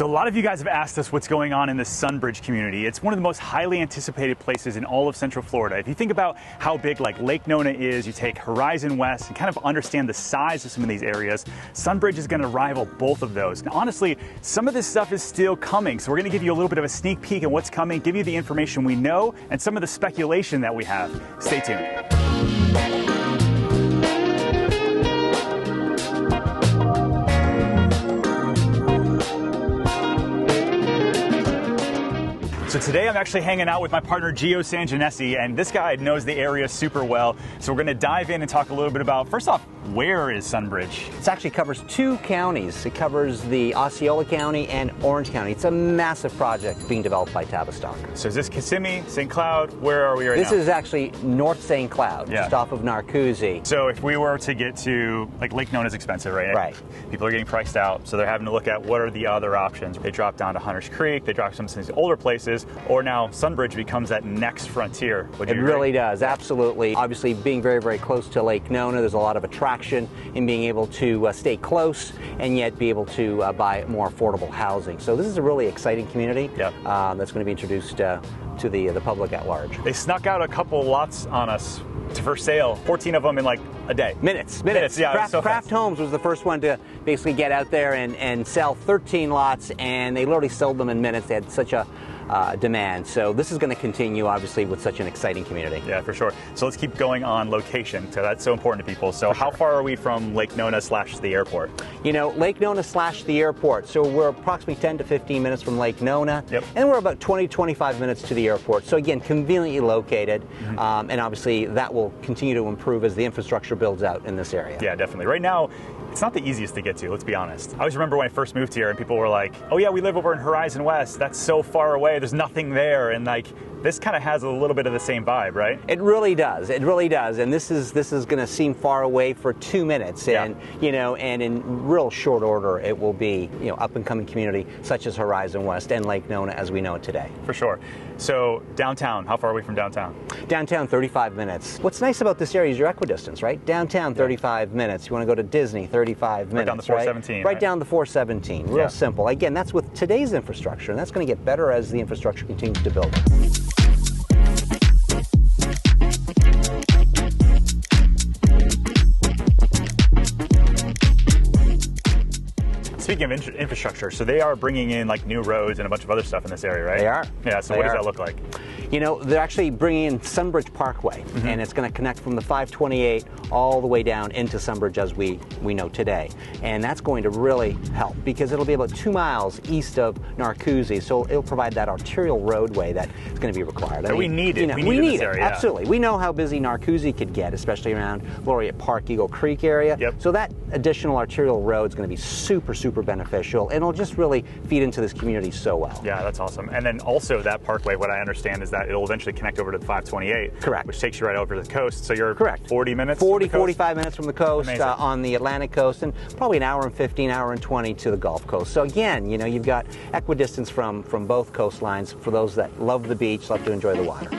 So a lot of you guys have asked us what's going on in the Sunbridge community. It's one of the most highly anticipated places in all of Central Florida. If you think about how big like Lake Nona is, you take Horizon West and kind of understand the size of some of these areas, Sunbridge is going to rival both of those. And honestly, some of this stuff is still coming. So we're going to give you a little bit of a sneak peek at what's coming, give you the information we know and some of the speculation that we have. Stay tuned. So today I'm actually hanging out with my partner Gio Sanginesi, and this guy knows the area super well. So we're going to dive in and talk a little bit about, first off, where is Sunbridge? It actually covers two counties. It covers the Osceola County and Orange County. It's a massive project being developed by Tavistock. So is this Kissimmee, St. Cloud? Where are we right now? This is actually North St. Cloud, just off of Narcoossee. So if we were to get to, like, Lake Nona is expensive, right? Right. People are getting priced out, so they're having to look at what are the other options. They drop down to Hunter's Creek, they drop some of these older places, or now Sunbridge becomes that next frontier. It really does, absolutely. Obviously, being very, very close to Lake Nona, there's a lot of attraction in being able to stay close and yet be able to buy more affordable housing. So this is a really exciting community that's going to be introduced to the public at large. They snuck out a couple lots on us for sale, 14 of them in like a day. Minutes. Yeah. Craft Homes was the first one to basically get out there and sell 13 lots, and they literally sold them in minutes. They had such a demand. So this is going to continue, obviously, with such an exciting community. Yeah, for sure. So let's keep going on location. So that's so important to people. So how far are we from Lake Nona / the airport? You know, Lake Nona / the airport. So we're approximately 10 to 15 minutes from Lake Nona. And we're about 20 to 25 minutes to the airport. So again, conveniently located. And obviously that will continue to improve as the infrastructure builds out in this area. Yeah, definitely. Right now, it's not the easiest to get to, let's be honest. I always remember when I first moved here and people were like, oh yeah, we live over in Horizon West. That's so far away. There's nothing there. And like, this kind of has a little bit of the same vibe, right? It really does. It really does. And this is going to seem far away for 2 minutes. And, you know, and in real short order, it will be, you know, up and coming community such as Horizon West and Lake Nona as we know it today. For sure. So downtown, how far are we from downtown? Downtown, 35 minutes. What's nice about this area is your equidistance, right? Downtown, 35 minutes. You want to go to Disney, 35 minutes. Right down the 417. Right down the 417. Real simple. Again, that's with today's infrastructure, and that's going to get better as the infrastructure continues to build. Speaking of infrastructure, so they are bringing in like new roads and a bunch of other stuff in this area, right? They are. Yeah, so what does that look like? You know, they're actually bringing in Sunbridge Parkway, and it's going to connect from the 528 all the way down into Sunbridge as we know today. And that's going to really help because it'll be about 2 miles east of Narcoossee, so it'll provide that arterial roadway that is going to be required. So we need it. We need it, absolutely. We know how busy Narcoossee could get, especially around Laureate Park, Eagle Creek area. So that additional arterial road is going to be super, super beneficial, and it'll just really feed into this community so well. Yeah, that's awesome. And then also that parkway, what I understand is that it'll eventually connect over to the 528. Correct. Which takes you right over to the coast. So you're 40 minutes? 45 minutes from the coast on the Atlantic coast, and probably an hour and 15, hour and 20 to the Gulf Coast. So again, you know, you've got equidistance from both coastlines for those that love the beach, love to enjoy the water.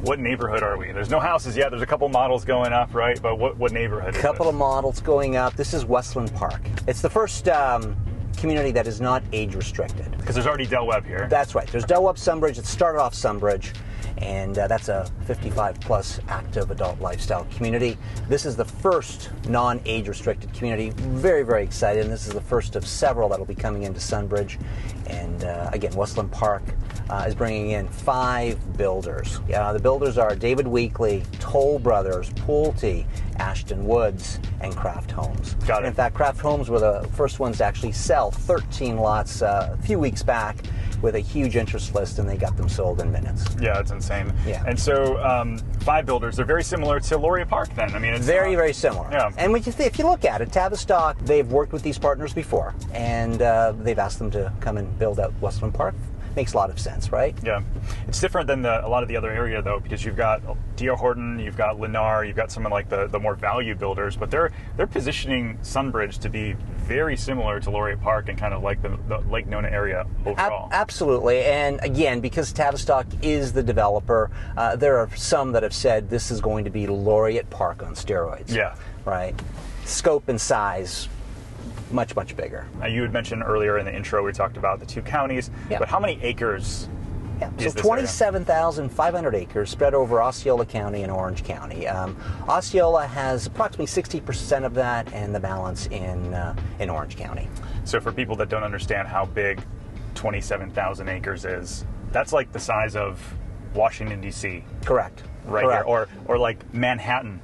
What neighborhood are we? There's no houses yet. There's a couple models going up, right? But what neighborhood is this? A couple of models going up. This is Westland Park. It's the first community that is not age restricted. Because there's already Del Webb here. That's right. There's Del Webb Sunbridge. It started off Sunbridge, and that's a 55-plus active adult lifestyle community. This is the first non-age restricted community. Very, very excited. And this is the first of several that will be coming into Sunbridge. And again, Westland Park is bringing in 5 builders. The builders are David Weekley, Toll Brothers, Pulte, Ashton Woods, and Craft Homes. Got it. In fact, Craft Homes were the first ones to actually sell 13 lots a few weeks back with a huge interest list, and they got them sold in minutes. Yeah, that's insane. Yeah. And so 5 builders, they're very similar to Laureate Park then. I mean, it's very, very similar. Yeah. And if you look at it, Tavistock, they've worked with these partners before, and they've asked them to come and build out Westland Park. makes a lot of sense, right? Yeah, it's different than a lot of the other area though, because you've got D.R. Horton, you've got Lennar, you've got some of like the more value builders, but they're positioning Sunbridge to be very similar to Laureate Park and kind of like the Lake Nona area overall. Absolutely, and again, because Tavistock is the developer, there are some that have said this is going to be Laureate Park on steroids. Yeah. Right. Scope and size, much, much bigger. You had mentioned earlier in the intro, we talked about the 2 counties, but how many acres? Yeah, so 27,500 acres spread over Osceola County and Orange County. Osceola has approximately 60% of that, and the balance in Orange County. So for people that don't understand how big 27,000 acres is, that's like the size of Washington, D.C. Correct. Right. Correct. Here, or like Manhattan.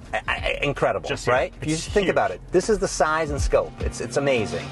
Incredible, just right? If you just think about it, this is the size and scope. It's amazing.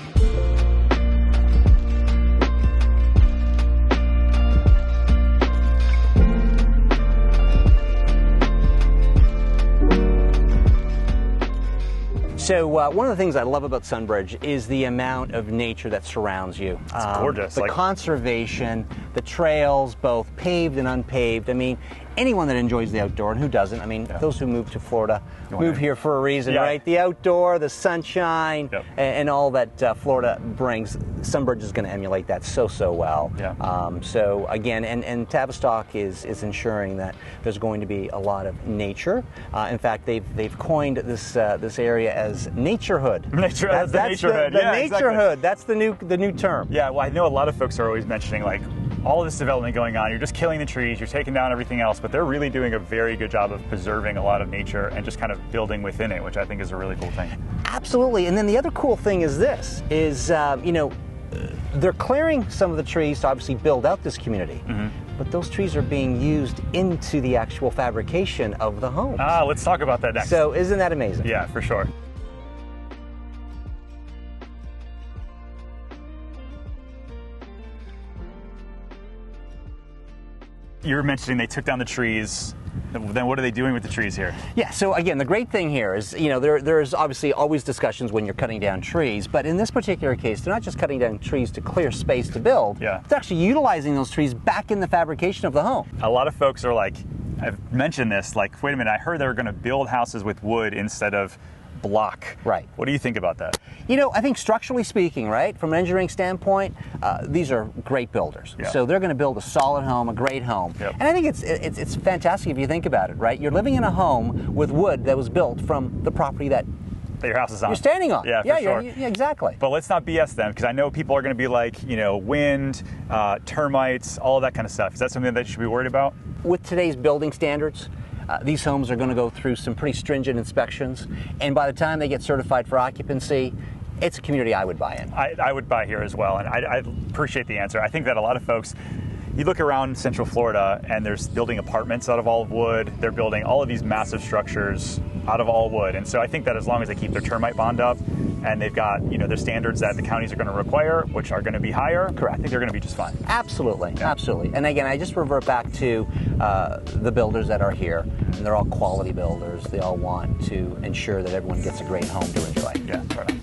So one of the things I love about Sunbridge is the amount of nature that surrounds you. It's gorgeous. The conservation, the trails, both paved and unpaved. I mean, anyone that enjoys the outdoor, and who doesn't? I mean, those who move to Florida move here for a reason, right? The outdoor, the sunshine, and all that Florida brings. Sunbridge is going to emulate that so well. So again, and Tavistock is ensuring that there's going to be a lot of nature. In fact, they've coined this area as naturehood. That's the naturehood. The naturehood. Exactly. That's the new term. Yeah. Well, I know a lot of folks are always mentioning like all this development going on. You're just killing the trees. You're taking down everything else. But they're really doing a very good job of preserving a lot of nature and just kind of building within it, which I think is a really cool thing. Absolutely. And then the other cool thing is this: they're clearing some of the trees to obviously build out this community. But those trees are being used into the actual fabrication of the homes. Let's talk about that next. So isn't that amazing? Yeah, for sure. You were mentioning they took down the trees. Then what are they doing with the trees here? Yeah, so again, the great thing here is, there's obviously always discussions when you're cutting down trees, but in this particular case, they're not just cutting down trees to clear space to build. They're actually utilizing those trees back in the fabrication of the home. A lot of folks are like, I've mentioned this, like, wait a minute, I heard they were going to build houses with wood instead of block. Right. What do you think about that? I think structurally speaking, right, from an engineering standpoint, these are great builders. So they're going to build a solid home, a great home. And I think it's fantastic if you think about it, right? You're living in a home with wood that was built from the property that your house is on. You're standing on. Yeah, for sure. Yeah, exactly. But let's not BS them, because I know people are going to be like, wind, termites, all of that kind of stuff. Is that something that you should be worried about? With today's building standards, these homes are going to go through some pretty stringent inspections, and by the time they get certified for occupancy, it's a community I would buy in. I would buy here as well, and I appreciate the answer. I think that a lot of folks, you look around Central Florida and there's building apartments out of all wood. They're building all of these massive structures out of all wood. And so I think that as long as they keep their termite bond up and they've got, the standards that the counties are going to require, which are going to be higher, I think they're going to be just fine. Absolutely. And again, I just revert back to the builders that are here, and they're all quality builders. They all want to ensure that everyone gets a great home to enjoy. Yeah, right on.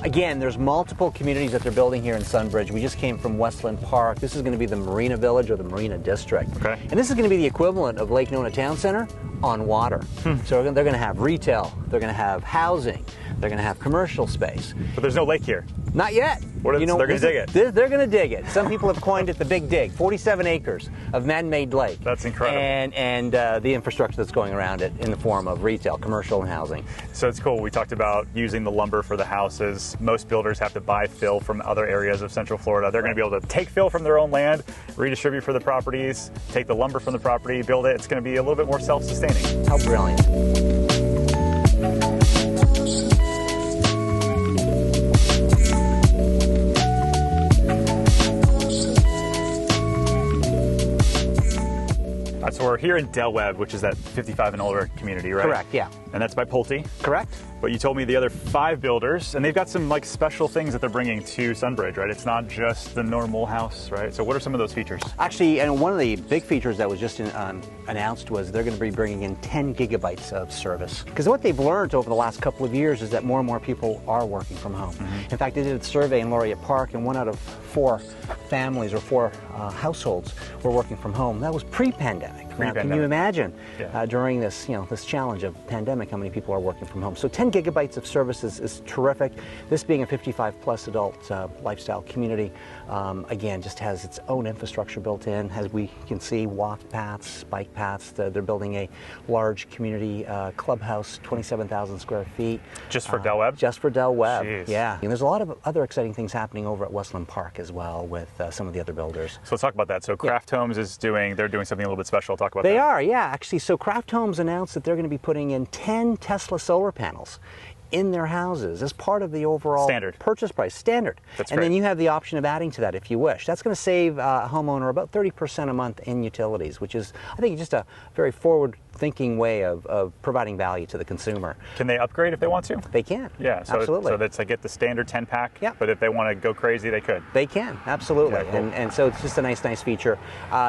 Again, there's multiple communities that they're building here in Sunbridge. We just came from Westland Park. This is going to be the Marina Village or the Marina District. Okay. And this is going to be the equivalent of Lake Nona Town Center on water. So they're going to have retail, they're going to have housing, they're going to have commercial space. But there's no lake here. Not yet. They're going to dig it. They're going to dig it. Some people have coined it the Big Dig. 47 acres of man-made lake. That's incredible. And the infrastructure that's going around it in the form of retail, commercial, and housing. So it's cool. We talked about using the lumber for the houses. Most builders have to buy fill from other areas of Central Florida. They're going to be able to take fill from their own land, redistribute for the properties, take the lumber from the property, build it. It's going to be a little bit more self-sustaining. How brilliant. So we're here in Webb, which is that 55 and older community, right? Correct, yeah. And that's by Pulte. Correct. But you told me the other 5 builders, and they've got some like special things that they're bringing to Sunbridge, right? It's not just the normal house, right? So what are some of those features? Actually, and one of the big features that was just announced was they're going to be bringing in 10 gigabytes of service. Because what they've learned over the last couple of years is that more and more people are working from home. In fact, they did a survey in Laureate Park, and 1 out of 4 families or 4 households were working from home. That was pre-pandemic. Now, can you imagine during this, this challenge of pandemic, how many people are working from home? So 10 gigabytes of service is terrific. This being a 55-plus adult lifestyle community, again, just has its own infrastructure built in. As we can see, walk paths, bike paths. They're building a large community clubhouse, 27,000 square feet. Just for Del Webb? Just for Del Webb, Jeez. yeah. And there's a lot of other exciting things happening over at Westland Park as well with some of the other builders. So let's talk about that. So Kraft Homes is they're doing something a little bit special. Talk about that. They are, yeah, actually. So Kraft Homes announced that they're going to be putting in 10 Tesla solar panels in their houses as part of the overall purchase price. Standard. That's and great. then you have the option of adding to that if you wish. That's going to save a homeowner about 30% a month in utilities, which is, I think, just a very forward-thinking way of providing value to the consumer. Can they upgrade if they want to? They can. Yeah, so absolutely. So that's I get the standard 10-pack, yeah. But if they want to go crazy, they could. They can, absolutely. Yeah, cool. And so it's just a nice feature.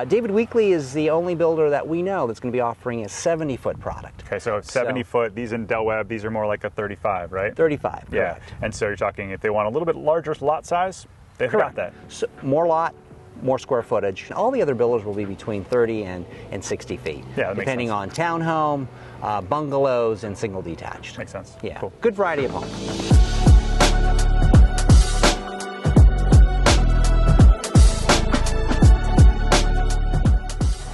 David Weekley is the only builder that we know that's going to be offering a 70-foot product. Okay, so 70-foot, these in Del Webb, these are more like a 35, right? 35, correct. Yeah, and so you're talking if they want a little bit larger lot size, they've got that. So more lot, more square footage. All the other builders will be between 30 and 60 feet, depending on townhome, bungalows, and single detached. Makes sense. Yeah, cool. Good variety of homes.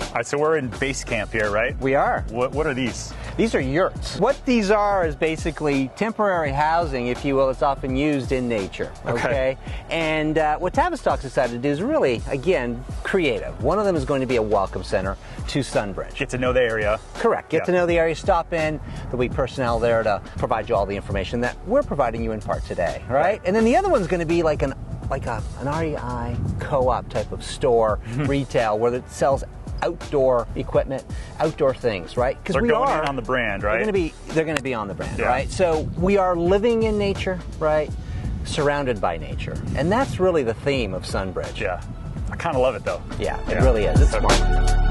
All right, so we're in base camp here, right? We are. What are these? These are yurts. What these are is basically temporary housing, if you will. It's often used in nature, okay? And what Tavistock's decided to do is really, again, creative. One of them is going to be a welcome center to Sunbridge. Get to know the area. Correct. Get to know the area, stop in. There'll be personnel there to provide you all the information that we're providing you in part today, right? And then the other one's going to be like an REI co-op type of store, retail, where it sells outdoor equipment, outdoor things, right? Because they're going in on the brand, right? They're going to be on the brand, right? So we are living in nature, right? Surrounded by nature, and that's really the theme of Sunbridge. Yeah, I kind of love it though. Yeah, it really is. It's smart.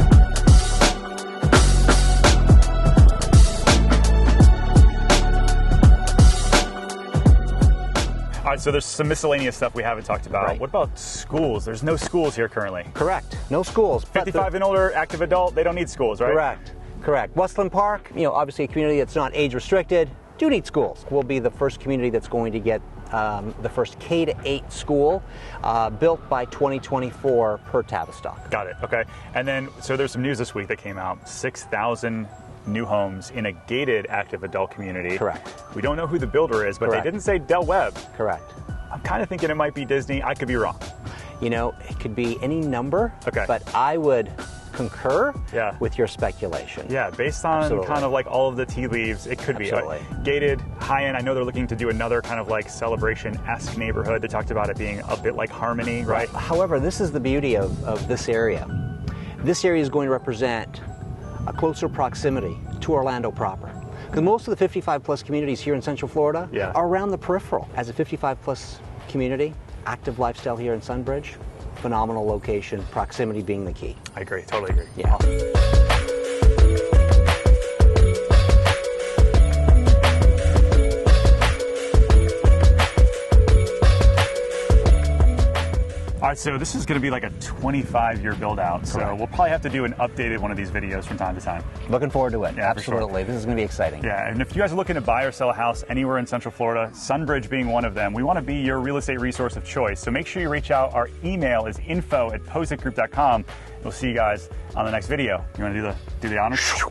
All right, so there's some miscellaneous stuff we haven't talked about. Right. What about schools? There's no schools here currently. Correct. No schools. 55 and older, active adult, they don't need schools, right? Correct. Westland Park, obviously a community that's not age restricted, do need schools. We'll be the first community that's going to get the first K-8 school built by 2024 per Tavistock. Got it, okay. And then, so there's some news this week that came out, 6,000 new homes in a gated active adult community. Correct. We don't know who the builder is, but they didn't say Del Webb. Correct. I'm kind of thinking it might be Disney. I could be wrong. It could be any number, okay. But I would concur with your speculation. Yeah, based on kind of like all of the tea leaves, it could be. Gated, high-end. I know they're looking to do another kind of like celebration-esque neighborhood. They talked about it being a bit like Harmony, right? However, this is the beauty of this area. This area is going to represent a closer proximity to Orlando proper. Because most of the 55-plus communities here in Central Florida are around the peripheral. As a 55-plus community, active lifestyle here in Sunbridge, phenomenal location, proximity being the key. I agree, totally agree. Yeah. All right, so this is going to be like a 25-year build out, so we'll probably have to do an updated one of these videos from time to time. Looking forward to it. Yeah, absolutely. This is going to be exciting. Yeah, and if you guys are looking to buy or sell a house anywhere in Central Florida, Sunbridge being one of them, we want to be your real estate resource of choice. So make sure you reach out. Our email is info@pozekgroup.com. We'll see you guys on the next video. You want to do the honors?